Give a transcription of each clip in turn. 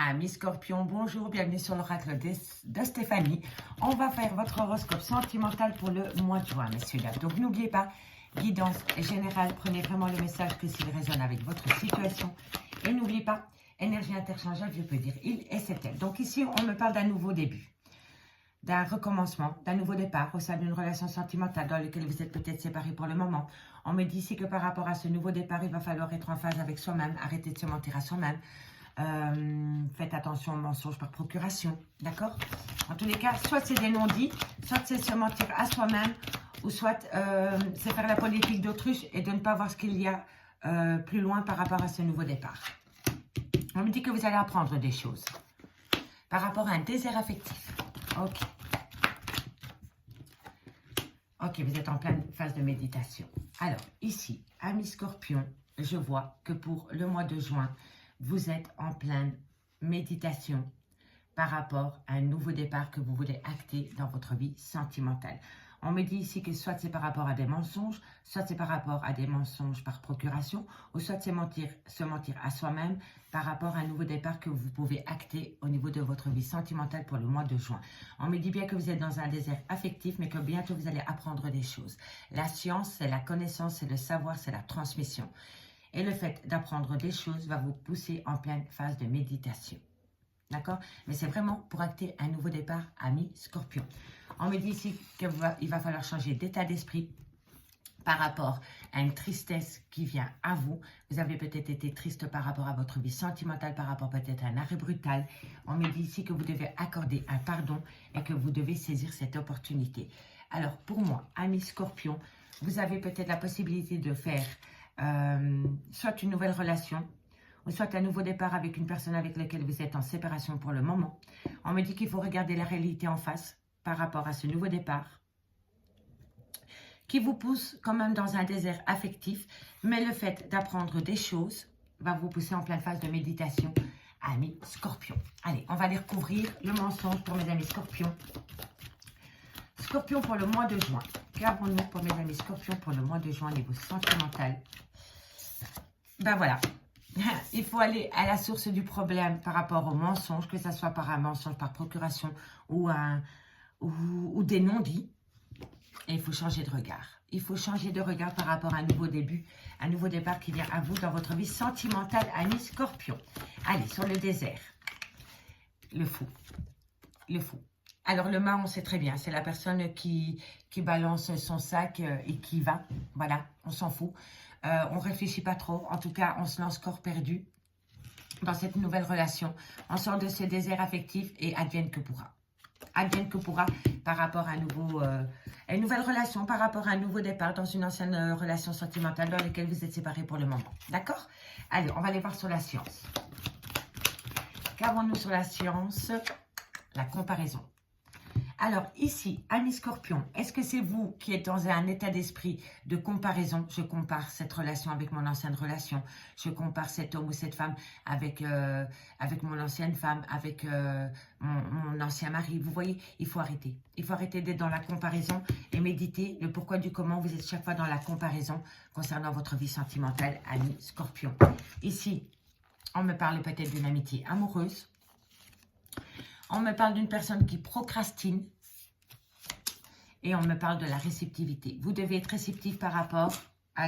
Amis Scorpion, bonjour, bienvenue sur l'oracle de Stéphanie. On va faire votre horoscope sentimental pour le mois de juin, messieurs dames. Donc n'oubliez pas, guidance générale, prenez vraiment le message que s'il résonne avec votre situation. Et n'oubliez pas, énergie interchangeable, je peux dire il et c'est elle. Donc ici, on me parle d'un nouveau début, d'un recommencement, d'un nouveau départ au sein d'une relation sentimentale dans laquelle vous êtes peut-être séparés pour le moment. On me dit ici que par rapport à ce nouveau départ, il va falloir être en phase avec soi-même, arrêter de se mentir à soi-même. Faites attention aux mensonges par procuration, d'accord? En tous les cas, soit c'est des non-dits, soit c'est se mentir à soi-même, ou soit c'est faire la politique d'autruche et de ne pas voir ce qu'il y a plus loin par rapport à ce nouveau départ. On me dit que vous allez apprendre des choses par rapport à un désert affectif. Ok. Ok, vous êtes en pleine phase de méditation. Alors, ici, amis Scorpion, je vois que pour le mois de juin, vous êtes en pleine méditation par rapport à un nouveau départ que vous voulez acter dans votre vie sentimentale. On me dit ici que soit c'est par rapport à des mensonges, soit c'est par rapport à des mensonges par procuration, ou soit c'est se mentir à soi-même par rapport à un nouveau départ que vous pouvez acter au niveau de votre vie sentimentale pour le mois de juin. On me dit bien que vous êtes dans un désert affectif, mais que bientôt vous allez apprendre des choses. La science, c'est la connaissance, c'est le savoir, c'est la transmission. Et le fait d'apprendre des choses va vous pousser en pleine phase de méditation. D'accord? Mais c'est vraiment pour acter un nouveau départ, amis Scorpion. On me dit ici qu'il va falloir changer d'état d'esprit par rapport à une tristesse qui vient à vous. Vous avez peut-être été triste par rapport à votre vie sentimentale, par rapport peut-être à un arrêt brutal. On me dit ici que vous devez accorder un pardon et que vous devez saisir cette opportunité. Alors, pour moi, amis Scorpion, vous avez peut-être la possibilité de faire soit une nouvelle relation, ou soit un nouveau départ avec une personne avec laquelle vous êtes en séparation pour le moment. On me dit qu'il faut regarder la réalité en face par rapport à ce nouveau départ, qui vous pousse quand même dans un désert affectif, mais le fait d'apprendre des choses va vous pousser en pleine phase de méditation, amis Scorpion. Allez, on va aller recouvrir le mensonge pour mes amis Scorpions. Scorpion pour le mois de juin. Qu'avons-nous pour mes amis Scorpions pour le mois de juin au niveau sentimental? Ben voilà. Il faut aller à la source du problème par rapport au mensonge, que ce soit par un mensonge par procuration ou des non-dits. Et il faut changer de regard. Il faut changer de regard par rapport à un nouveau début, un nouveau départ qui vient à vous dans votre vie sentimentale, amis Scorpion. Allez, sur le désert. Le fou. Le fou. Alors, le mât, on sait très bien, c'est la personne qui balance son sac et qui va. Voilà, on s'en fout. On ne réfléchit pas trop. En tout cas, on se lance corps perdu dans cette nouvelle relation. On sort de ce désert affectif et advienne que pourra. Advienne que pourra par rapport à une nouvelle relation, par rapport à un nouveau départ dans une ancienne relation sentimentale dans laquelle vous êtes séparés pour le moment. D'accord? Allez, on va aller voir sur la science. Qu'avons-nous sur la science? La comparaison. Alors ici, amis Scorpion, est-ce que c'est vous qui êtes dans un état d'esprit de comparaison? Je compare cette relation avec mon ancienne relation. Je compare cet homme ou cette femme avec mon ancienne femme, avec mon ancien mari. Vous voyez, il faut arrêter. Il faut arrêter d'être dans la comparaison et méditer le pourquoi du comment. Vous êtes chaque fois dans la comparaison concernant votre vie sentimentale, amis Scorpion. Ici, on me parle peut-être d'une amitié amoureuse. On me parle d'une personne qui procrastine et on me parle de la réceptivité. Vous devez être réceptif par rapport à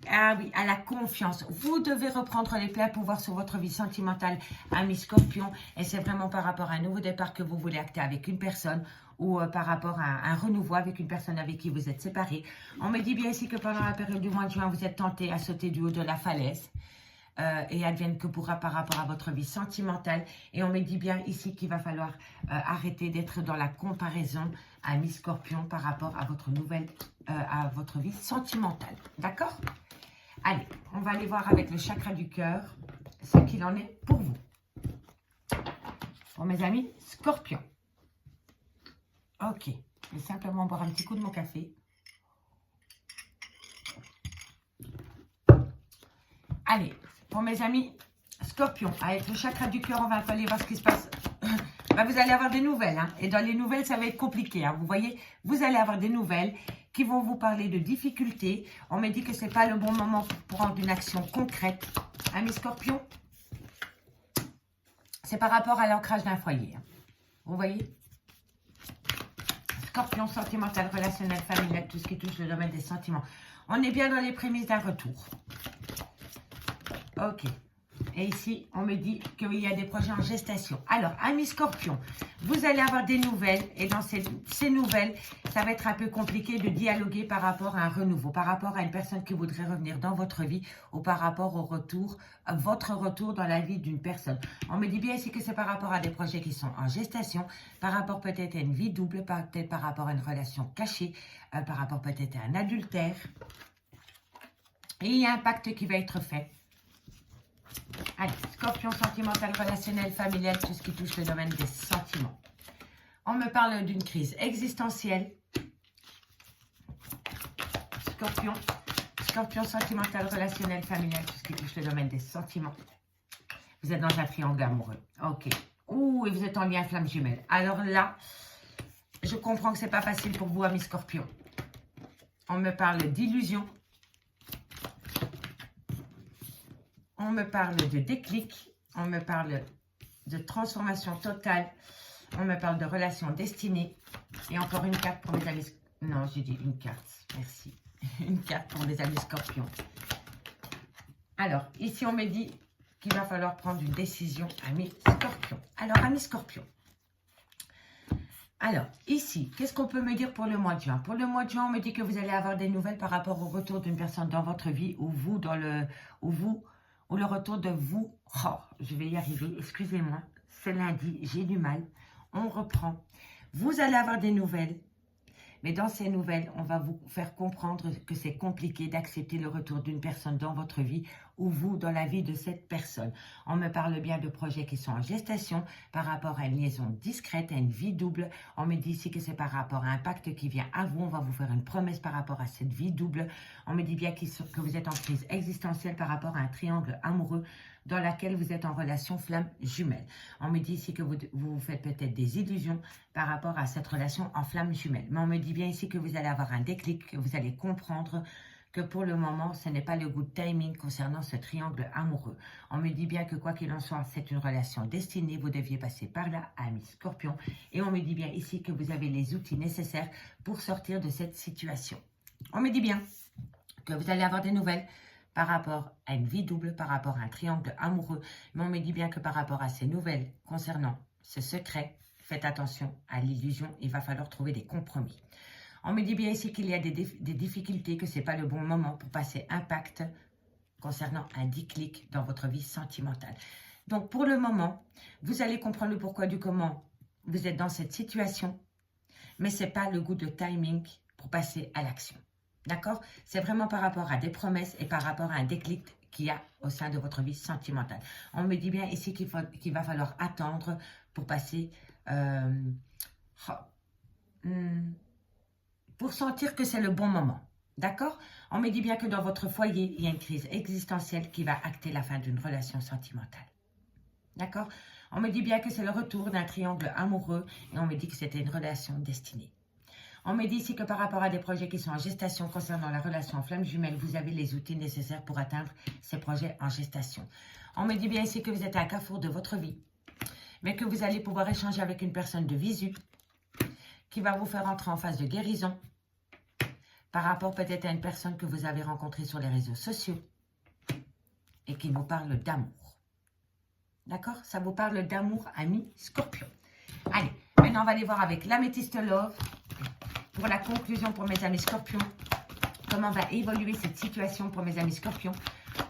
à la confiance. Vous devez reprendre les pleins pouvoirs sur votre vie sentimentale, amis Scorpion. Et c'est vraiment par rapport à un nouveau départ que vous voulez acter avec une personne ou par rapport à un renouveau avec une personne avec qui vous êtes séparés. On me dit bien ici que pendant la période du mois de juin, vous êtes tenté à sauter du haut de la falaise. Et advienne que pourra par rapport à votre vie sentimentale. Et on me dit bien ici qu'il va falloir arrêter d'être dans la comparaison, amis Scorpion, par rapport à votre vie sentimentale. D'accord? Allez, on va aller voir avec le chakra du cœur ce qu'il en est pour vous. Pour mes amis Scorpion. Ok, je vais simplement boire un petit coup de mon café. Allez, pour mes amis Scorpion, avec le chakra du cœur, on va aller voir ce qui se passe. Ben, vous allez avoir des nouvelles. Hein, et dans les nouvelles, ça va être compliqué. Hein, vous voyez, vous allez avoir des nouvelles qui vont vous parler de difficultés. On me dit que ce n'est pas le bon moment pour prendre une action concrète. Amis Scorpion, C'est par rapport à l'ancrage d'un foyer. Hein. Vous voyez? Scorpion, sentimental, relationnel, familial, tout ce qui touche le domaine des sentiments. On est bien dans les prémices d'un retour. Ok. Et ici, on me dit qu'il y a des projets en gestation. Alors, amis Scorpion, vous allez avoir des nouvelles. Et dans ces nouvelles, ça va être un peu compliqué de dialoguer par rapport à un renouveau, par rapport à une personne qui voudrait revenir dans votre vie ou par rapport au retour, à votre retour dans la vie d'une personne. On me dit bien ici que c'est par rapport à des projets qui sont en gestation, par rapport peut-être à une vie double, peut-être par rapport à une relation cachée, par rapport peut-être à un adultère. Et il y a un pacte qui va être fait. Allez, Scorpion, sentimental, relationnel, familial, tout ce qui touche le domaine des sentiments. On me parle d'une crise existentielle. Scorpion, Scorpion, sentimental, relationnel, familial, tout ce qui touche le domaine des sentiments. Vous êtes dans un triangle amoureux. Ok. Ouh, et vous êtes en lien flamme jumelle. Alors là, je comprends que c'est pas facile pour vous, amis Scorpion. On me parle d'illusion. On me parle de déclic, on me parle de transformation totale, on me parle de relation destinée. Et encore une carte pour mes amis... Non, j'ai dit une carte, merci. Une carte pour mes amis Scorpions. Alors, ici on me dit qu'il va falloir prendre une décision, amis Scorpions. Alors, amis Scorpions. Alors, ici, qu'est-ce qu'on peut me dire pour le mois de juin? Pour le mois de juin, on me dit que vous allez avoir des nouvelles par rapport au retour d'une personne dans votre vie ou vous dans le... ou le retour de vous. Oh, je vais y arriver, excusez-moi, c'est lundi, j'ai du mal. On reprend. Vous allez avoir des nouvelles, mais dans ces nouvelles, on va vous faire comprendre que c'est compliqué d'accepter le retour d'une personne dans votre vie ou vous dans la vie de cette personne. On me parle bien de projets qui sont en gestation par rapport à une liaison discrète, à une vie double. On me dit ici que c'est par rapport à un pacte qui vient à vous. On va vous faire une promesse par rapport à cette vie double. On me dit bien que vous êtes en crise existentielle par rapport à un triangle amoureux dans laquelle vous êtes en relation flamme jumelle. On me dit ici que vous faites peut-être des illusions par rapport à cette relation en flamme jumelle. Mais on me dit bien ici que vous allez avoir un déclic, que vous allez comprendre que pour le moment, ce n'est pas le good timing concernant ce triangle amoureux. On me dit bien que quoi qu'il en soit, c'est une relation destinée. Vous deviez passer par là, amis Scorpion. Et on me dit bien ici que vous avez les outils nécessaires pour sortir de cette situation. On me dit bien que vous allez avoir des nouvelles par rapport à une vie double, par rapport à un triangle amoureux. Mais on me dit bien que par rapport à ces nouvelles concernant ce secret, faites attention à l'illusion, il va falloir trouver des compromis. On me dit bien ici qu'il y a des difficultés, que ce n'est pas le bon moment pour passer un pacte concernant un déclic dans votre vie sentimentale. Donc pour le moment, vous allez comprendre le pourquoi du comment vous êtes dans cette situation, mais ce n'est pas le goût de timing pour passer à l'action. D'accord? C'est vraiment par rapport à des promesses et par rapport à un déclic qu'il y a au sein de votre vie sentimentale. On me dit bien ici qu'il va falloir attendre pour passer... pour sentir que c'est le bon moment. D'accord? On me dit bien que dans votre foyer, il y a une crise existentielle qui va acter la fin d'une relation sentimentale. D'accord? On me dit bien que c'est le retour d'un triangle amoureux et on me dit que c'était une relation destinée. On me dit ici que par rapport à des projets qui sont en gestation concernant la relation flamme jumelle, vous avez les outils nécessaires pour atteindre ces projets en gestation. On me dit bien ici que vous êtes à un carrefour de votre vie, mais que vous allez pouvoir échanger avec une personne de visu qui va vous faire entrer en phase de guérison par rapport peut-être à une personne que vous avez rencontrée sur les réseaux sociaux et qui vous parle d'amour. D'accord? Ça vous parle d'amour, amis Scorpion. Allez, maintenant on va aller voir avec l'améthyste Love. Pour la conclusion pour mes amis Scorpions, comment va évoluer cette situation pour mes amis Scorpions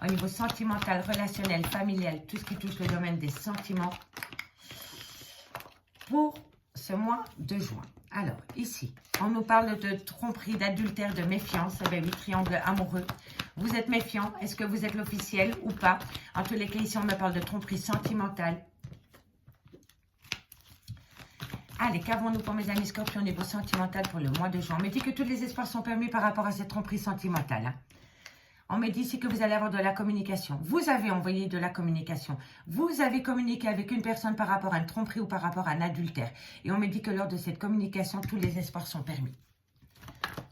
au niveau sentimental, relationnel, familial, tout ce qui touche le domaine des sentiments pour ce mois de juin. Alors, ici, on nous parle de tromperie, d'adultère, de méfiance. Eh bien oui, triangle amoureux. Vous êtes méfiant. Est-ce que vous êtes l'officiel ou pas? En tous les cas, ici, on me parle de tromperie sentimentale. Allez, qu'avons-nous pour mes amis Scorpions au niveau sentimental pour le mois de juin? On me dit que tous les espoirs sont permis par rapport à cette tromperie sentimentale. Hein. On me dit ici que vous allez avoir de la communication. Vous avez envoyé de la communication. Vous avez communiqué avec une personne par rapport à une tromperie ou par rapport à un adultère. Et on me dit que lors de cette communication, tous les espoirs sont permis.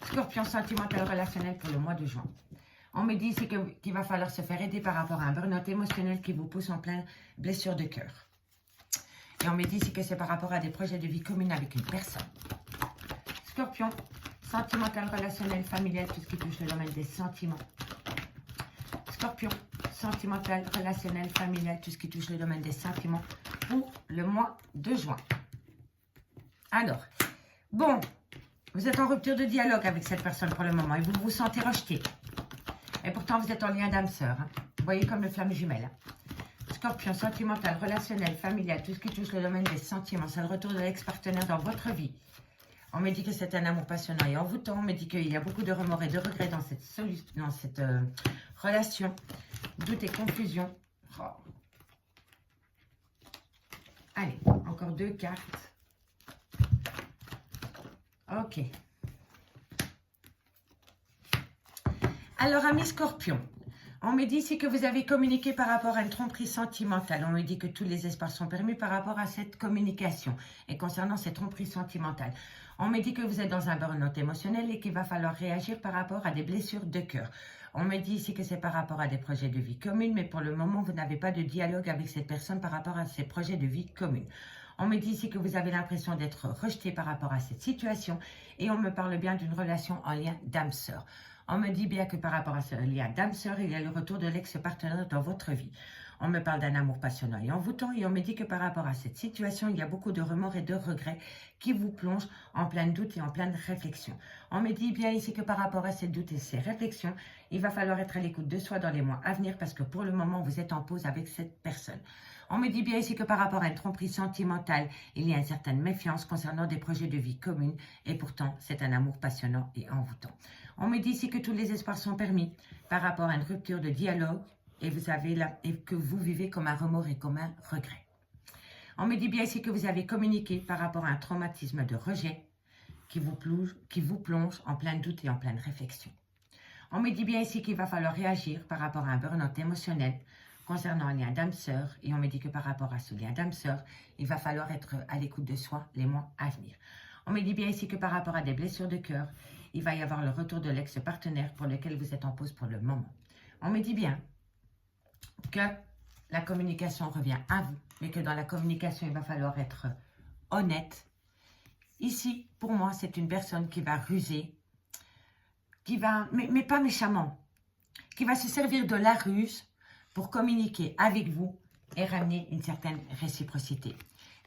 Scorpion sentimental relationnel pour le mois de juin. On me dit ici qu'il va falloir se faire aider par rapport à un burn-out émotionnel qui vous pousse en pleine blessure de cœur. Et on me dit ici que c'est par rapport à des projets de vie commune avec une personne. Scorpion, sentimental, relationnel, familial, tout ce qui touche le domaine des sentiments. Scorpion, sentimental, relationnel, familial, tout ce qui touche le domaine des sentiments pour le mois de juin. Alors, bon, vous êtes en rupture de dialogue avec cette personne pour le moment et vous vous sentez rejeté. Et pourtant, vous êtes en lien d'âme sœur. Hein. Vous voyez comme le flamme jumelle. Hein. Scorpion, sentimental, relationnel, familial, tout ce qui touche le domaine des sentiments. C'est le retour de l'ex-partenaire dans votre vie. On me dit que c'est un amour passionnant et envoûtant. On me dit qu'il y a beaucoup de remords et de regrets dans cette relation. Doute et confusion. Oh. Allez, encore 2 cartes. Ok. Alors, amis Scorpion, on me dit ici que vous avez communiqué par rapport à une tromperie sentimentale. On me dit que tous les espaces sont permis par rapport à cette communication. Et concernant cette tromperie sentimentale, on me dit que vous êtes dans un burn-out émotionnel et qu'il va falloir réagir par rapport à des blessures de cœur. On me dit ici que c'est par rapport à des projets de vie commune, mais pour le moment, vous n'avez pas de dialogue avec cette personne par rapport à ces projets de vie commune. On me dit ici que vous avez l'impression d'être rejeté par rapport à cette situation et on me parle bien d'une relation en lien d'âme-sœur. On me dit bien que par rapport à ce lien d'âme-sœur, il y a le retour de l'ex-partenaire dans votre vie. On me parle d'un amour passionnant et envoûtant et on me dit que par rapport à cette situation, il y a beaucoup de remords et de regrets qui vous plongent en plein doute et en pleine réflexion. On me dit bien ici que par rapport à ces doutes et ces réflexions, il va falloir être à l'écoute de soi dans les mois à venir parce que pour le moment, vous êtes en pause avec cette personne. On me dit bien ici que par rapport à une tromperie sentimentale, il y a une certaine méfiance concernant des projets de vie communs et pourtant, c'est un amour passionnant et envoûtant. On me dit ici que tous les espoirs sont permis par rapport à une rupture de dialogue et que vous vivez comme un remords et comme un regret. On me dit bien ici que vous avez communiqué par rapport à un traumatisme de rejet qui vous plonge en plein doute et en pleine réflexion. On me dit bien ici qu'il va falloir réagir par rapport à un burn-out émotionnel concernant un lien d'âme-sœur et on me dit que par rapport à ce lien d'âme-sœur, il va falloir être à l'écoute de soi les mois à venir. On me dit bien ici que par rapport à des blessures de cœur, il va y avoir le retour de l'ex-partenaire pour lequel vous êtes en pause pour le moment. On me dit bien que la communication revient à vous, mais que dans la communication, il va falloir être honnête. Ici, pour moi, c'est une personne qui va ruser, mais pas méchamment, qui va se servir de la ruse pour communiquer avec vous et ramener une certaine réciprocité.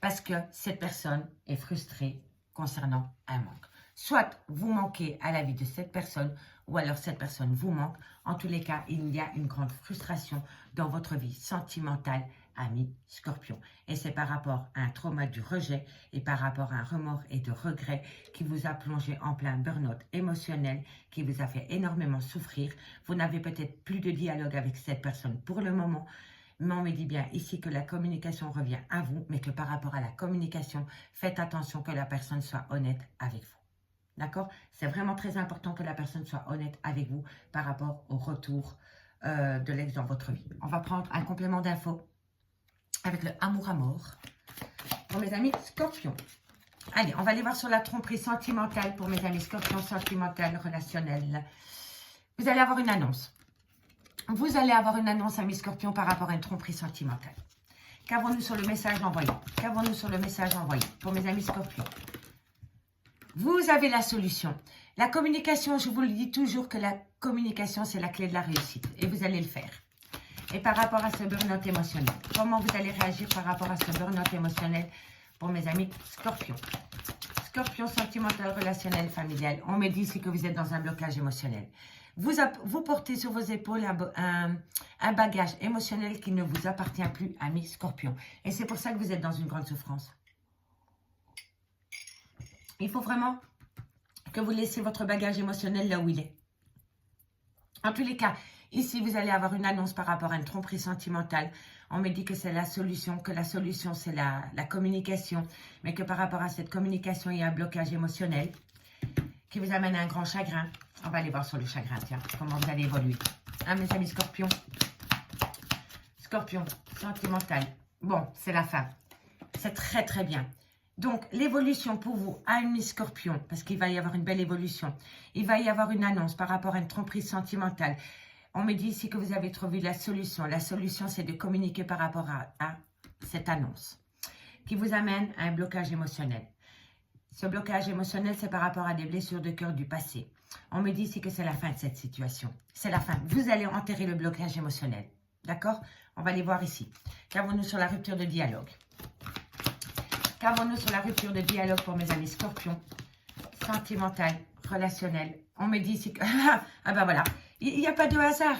Parce que cette personne est frustrée concernant un manque. Soit vous manquez à la vie de cette personne, ou alors cette personne vous manque. En tous les cas, il y a une grande frustration dans votre vie sentimentale, ami Scorpion. Et c'est par rapport à un trauma du rejet et par rapport à un remords et de regret qui vous a plongé en plein burn-out émotionnel, qui vous a fait énormément souffrir. Vous n'avez peut-être plus de dialogue avec cette personne pour le moment, mais on me dit bien ici que la communication revient à vous, mais que par rapport à la communication, faites attention que la personne soit honnête avec vous. D'accord? C'est vraiment très important que la personne soit honnête avec vous par rapport au retour de l'ex dans votre vie. On va prendre un complément d'infos avec le amour à mort pour mes amis Scorpions. Allez, on va aller voir sur la tromperie sentimentale pour mes amis Scorpions, sentimentale, relationnelle. Vous allez avoir une annonce. Vous allez avoir une annonce, amis Scorpions, par rapport à une tromperie sentimentale. Qu'avons-nous sur le message envoyé? Qu'avons-nous sur le message envoyé pour mes amis Scorpions? Vous avez la solution. La communication, je vous le dis toujours que la communication, c'est la clé de la réussite. Et vous allez le faire. Et par rapport à ce burn-out émotionnel, comment vous allez réagir par rapport à ce burn-out émotionnel pour mes amis Scorpions? Scorpion, sentimental, relationnel, familial. On me dit ici que vous êtes dans un blocage émotionnel. Vous portez sur vos épaules un bagage émotionnel qui ne vous appartient plus, amis Scorpions. Et c'est pour ça que vous êtes dans une grande souffrance. Il faut vraiment que vous laissiez votre bagage émotionnel là où il est. En tous les cas, ici, vous allez avoir une annonce par rapport à une tromperie sentimentale. On me dit que c'est la solution, c'est la communication, mais que par rapport à cette communication, il y a un blocage émotionnel qui vous amène à un grand chagrin. On va aller voir sur le chagrin, tiens, comment vous allez évoluer. Hein, mes amis Scorpions? Scorpion, sentimental. Bon, c'est la fin. C'est très, très bien. Donc, l'évolution pour vous, amis Scorpion, parce qu'il va y avoir une belle évolution. Il va y avoir une annonce par rapport à une tromperie sentimentale. On me dit ici que vous avez trouvé la solution. La solution, c'est de communiquer par rapport à cette annonce. qui vous amène à un blocage émotionnel. Ce blocage émotionnel, c'est par rapport à des blessures de cœur du passé. On me dit ici que c'est la fin de cette situation. C'est la fin. Vous allez enterrer le blocage émotionnel. D'accord? On va aller voir ici. Qu'avons-nous sur la rupture de dialogue? Qu'avons-nous sur la rupture de dialogue pour mes amis scorpions? Sentimental, relationnel. On me dit ici que... ah ben voilà. Il n'y a pas de hasard.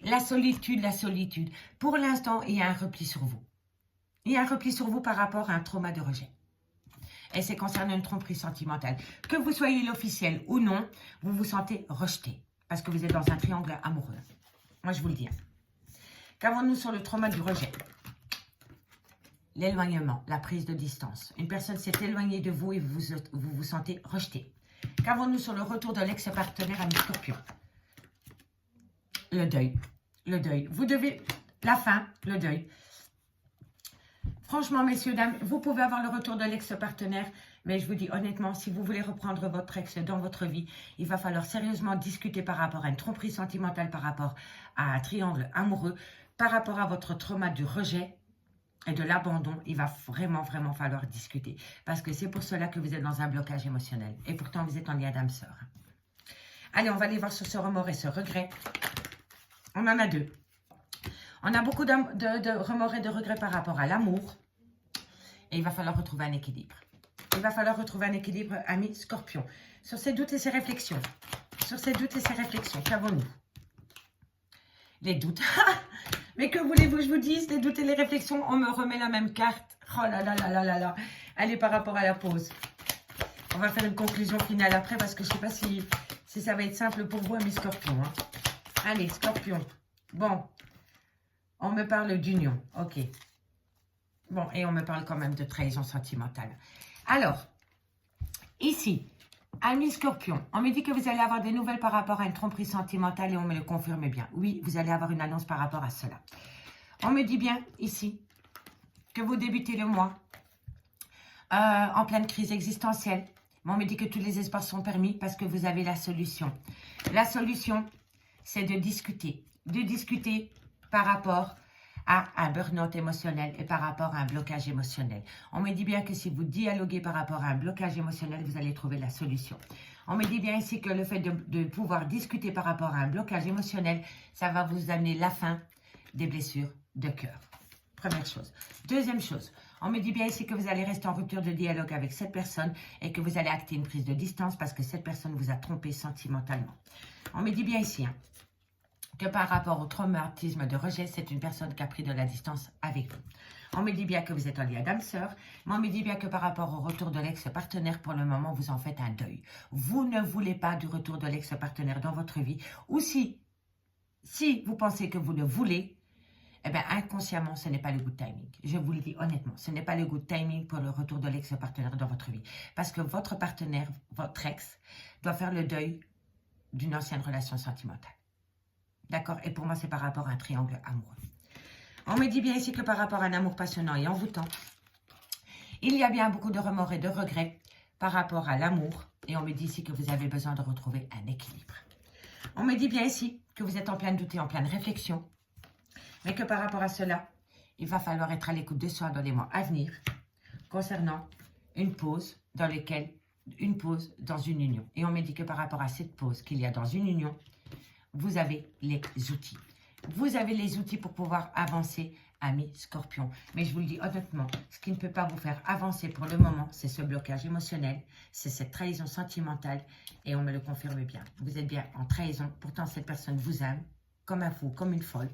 La solitude, la solitude. Pour l'instant, il y a un repli sur vous. Il y a un repli sur vous par rapport à un trauma de rejet. Et c'est concernant une tromperie sentimentale. Que vous soyez l'officiel ou non, vous vous sentez rejeté. Parce que vous êtes dans un triangle amoureux. Moi, je vous le dis. Qu'avons-nous sur le trauma du rejet? L'éloignement, la prise de distance. Une personne s'est éloignée de vous et vous vous sentez rejeté. Qu'avons-nous sur le retour de l'ex-partenaire ami scorpion? Le deuil. Le deuil. Vous devez... La fin, le deuil. Franchement, messieurs, dames, vous pouvez avoir le retour de l'ex-partenaire, mais je vous dis honnêtement, si vous voulez reprendre votre ex dans votre vie, il va falloir sérieusement discuter par rapport à une tromperie sentimentale, par rapport à un triangle amoureux, par rapport à votre trauma du rejet et de l'abandon. Il va vraiment, vraiment falloir discuter. Parce que c'est pour cela que vous êtes dans un blocage émotionnel. Et pourtant, vous êtes en lien d'âme-sœur. Allez, on va aller voir sur ce remords et ce regret. On en a deux. On a beaucoup de remords et de regrets par rapport à l'amour. Et il va falloir retrouver un équilibre. Il va falloir retrouver un équilibre, amis scorpions. Sur ces doutes et ces réflexions. Sur ces doutes et ces réflexions, qu'avons-nous? Les doutes. Mais que voulez-vous que je vous dise? Les doutes et les réflexions, on me remet la même carte. Oh là là là là là là. Allez, par rapport à la pause. On va faire une conclusion finale après parce que je ne sais pas si ça va être simple pour vous, amis scorpions. Hein. Allez, scorpions. Bon. On me parle d'union, ok. Bon, et on me parle quand même de trahison sentimentale. Alors, ici, amis scorpions, on me dit que vous allez avoir des nouvelles par rapport à une tromperie sentimentale et on me le confirme bien. Oui, vous allez avoir une annonce par rapport à cela. On me dit bien, ici, que vous débutez le mois en pleine crise existentielle. Mais on me dit que tous les espoirs sont permis parce que vous avez la solution. La solution, c'est de discuter. De discuter par rapport à un burn-out émotionnel et par rapport à un blocage émotionnel. On me dit bien que si vous dialoguez par rapport à un blocage émotionnel, vous allez trouver la solution. On me dit bien ici que le fait de pouvoir discuter par rapport à un blocage émotionnel, ça va vous amener la fin des blessures de cœur. Première chose. Deuxième chose, on me dit bien ici que vous allez rester en rupture de dialogue avec cette personne et que vous allez acter une prise de distance parce que cette personne vous a trompé sentimentalement. On me dit bien ici, hein, que par rapport au traumatisme de rejet, c'est une personne qui a pris de la distance avec vous. On me dit bien que vous êtes en lien d'âme-sœur, mais on me dit bien que par rapport au retour de l'ex-partenaire, pour le moment, vous en faites un deuil. Vous ne voulez pas du retour de l'ex-partenaire dans votre vie, ou si vous pensez que vous le voulez, eh bien, inconsciemment, ce n'est pas le good timing. Je vous le dis honnêtement, ce n'est pas le good timing pour le retour de l'ex-partenaire dans votre vie. Parce que votre partenaire, votre ex, doit faire le deuil d'une ancienne relation sentimentale. D'accord? Et pour moi, c'est par rapport à un triangle amoureux. On me dit bien ici que par rapport à un amour passionnant et envoûtant, il y a bien beaucoup de remords et de regrets par rapport à l'amour. Et on me dit ici que vous avez besoin de retrouver un équilibre. On me dit bien ici que vous êtes en plein doute et en pleine réflexion. Mais que par rapport à cela, il va falloir être à l'écoute de soi dans les mois à venir concernant une pause dans une union. Et on me dit que par rapport à cette pause qu'il y a dans une union, vous avez les outils. Vous avez les outils pour pouvoir avancer, amis scorpions. Mais je vous le dis honnêtement, ce qui ne peut pas vous faire avancer pour le moment, c'est ce blocage émotionnel, c'est cette trahison sentimentale. Et on me le confirme bien. Vous êtes bien en trahison. Pourtant, cette personne vous aime comme un fou, comme une folle.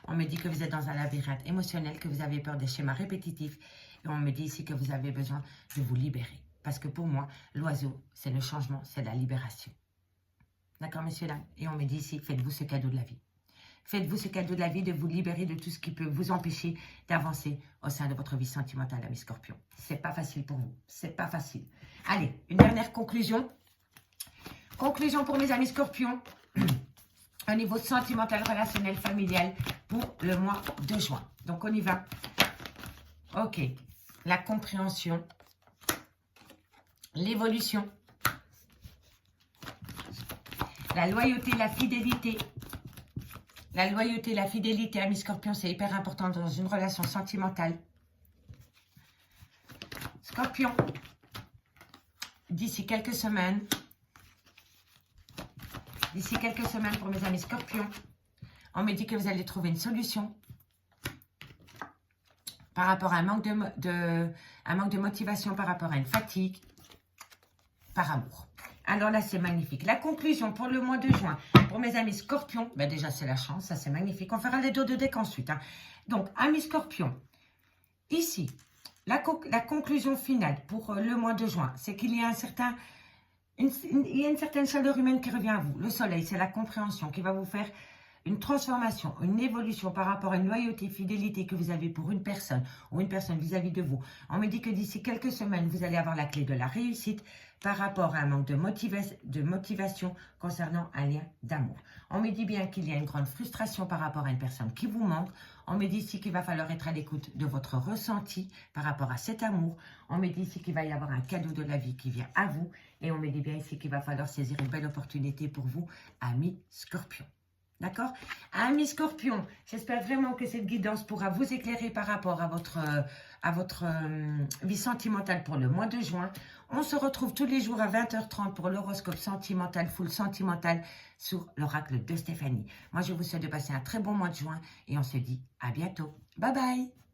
On me dit que vous êtes dans un labyrinthe émotionnel, que vous avez peur des schémas répétitifs. Et on me dit ici que vous avez besoin de vous libérer. Parce que pour moi, l'oiseau, c'est le changement, c'est la libération. D'accord, messieurs, dames? Et on me dit ici, faites-vous ce cadeau de la vie. Faites-vous ce cadeau de la vie de vous libérer de tout ce qui peut vous empêcher d'avancer au sein de votre vie sentimentale, amis scorpions. C'est pas facile pour vous. C'est pas facile. Allez, une dernière conclusion. Conclusion pour mes amis scorpions. Au niveau sentimental, relationnel, familial pour le mois de juin. Donc, on y va. Ok. La compréhension. L'évolution. La loyauté, la fidélité. La loyauté, la fidélité, amis scorpions, c'est hyper important dans une relation sentimentale. Scorpion, d'ici quelques semaines pour mes amis Scorpions, on me dit que vous allez trouver une solution par rapport à un manque de motivation, par rapport à une fatigue, par amour. Alors là, c'est magnifique. La conclusion pour le mois de juin, pour mes amis Scorpions, ben déjà, c'est la chance, ça c'est magnifique. On fera les dos de deck ensuite. Hein. Donc, amis Scorpions, ici, la conclusion finale pour le mois de juin, c'est qu'il y a une certaine chaleur humaine qui revient à vous. Le soleil, c'est la compréhension qui va vous faire une transformation, une évolution par rapport à une loyauté, fidélité que vous avez pour une personne ou une personne vis-à-vis de vous. On me dit que d'ici quelques semaines, vous allez avoir la clé de la réussite par rapport à un manque de motivation concernant un lien d'amour. On me dit bien qu'il y a une grande frustration par rapport à une personne qui vous manque. On me dit ici qu'il va falloir être à l'écoute de votre ressenti par rapport à cet amour. On me dit ici qu'il va y avoir un cadeau de la vie qui vient à vous. Et on me dit bien ici qu'il va falloir saisir une belle opportunité pour vous, amis Scorpions. D'accord? Amis Scorpions, j'espère vraiment que cette guidance pourra vous éclairer par rapport à votre vie sentimentale pour le mois de juin. On se retrouve tous les jours à 20h30 pour l'horoscope sentimental, full sentimental sur l'oracle de Stéphanie. Moi, je vous souhaite de passer un très bon mois de juin et on se dit à bientôt. Bye bye!